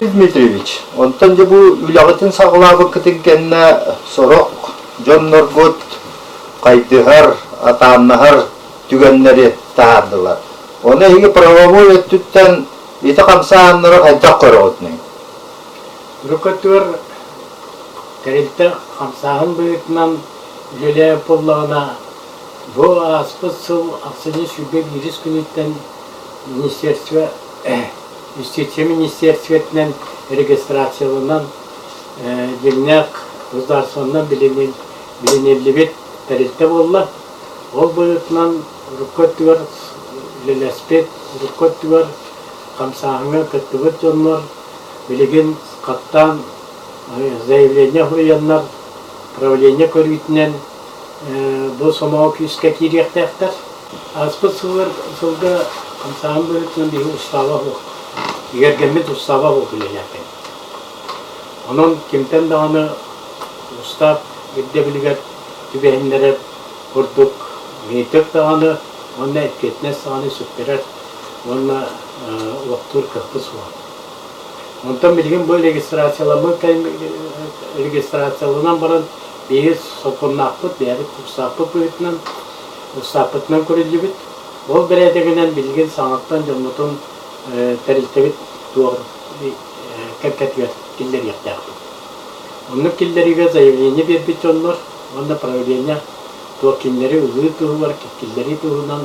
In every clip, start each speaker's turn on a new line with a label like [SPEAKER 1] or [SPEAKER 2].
[SPEAKER 1] Дмитриевич, онтан же bu үлағытын сағылабы кітінгенне сорок, жонноргут, қайдығар, атаннахар түгеннері тағардылар. Оны еге правовой өттіттен еті қамсағанлары қайдақ көріғытның.
[SPEAKER 2] Рукатур тәрелті қамсағын бұйытынан үлелі боллағына бұл аспыз сыл ақсыны шүрбе бирис күніттен министерсветінен регистрациялынан елінәк ұздарсонынан біленелі тәрелті болла. Ол бұйытынан рукатур үлеләспет, рукатур қамсағыңа күттігіт жонлар білеген қаттан заявление хуяннар, правление көрүйтінен бұл сомау күйіске керектектер. Аспы сылға қамсағын бөлітінен бейі ұстава бұл. Егергемет ұстава бұл білелерден. Оның кемтен дағаны ұстап, едде білігер түбәйіндері құрдық. Мейтік дағаны, онына әткетіне сағаны сүпперер, онына ұлықтыр кіқті суан. Онтан білген бұл регистрациялынан баран бейі соқырнақпыт, бәрі ұстапыт бұйытынан, ұстапытынан көрілі біт. Ол бір әдегінен білген саңақтан жомытын тәрілтебіт туағыр кәпкәтігер келдер ектәқпыт. Оның келдеріге заявление бербет жонлар, онда правление туақ келдері ұзығы туғы бар, келдері туғынан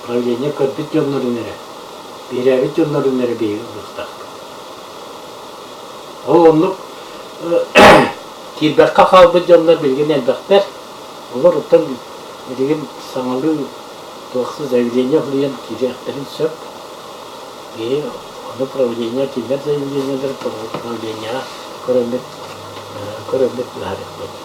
[SPEAKER 2] правление көрбет жонлар үнері, берәбет жонлар үнері бейі ұлықтақ. Ол онлық тирбәққа қалбы жонлар білген әлбәқтер, олар ұттан білген саңалы туақсы заявление құлиян керектерін сөп, оны правление келдер заявлениелер правление көрімбет бұлар етпеді.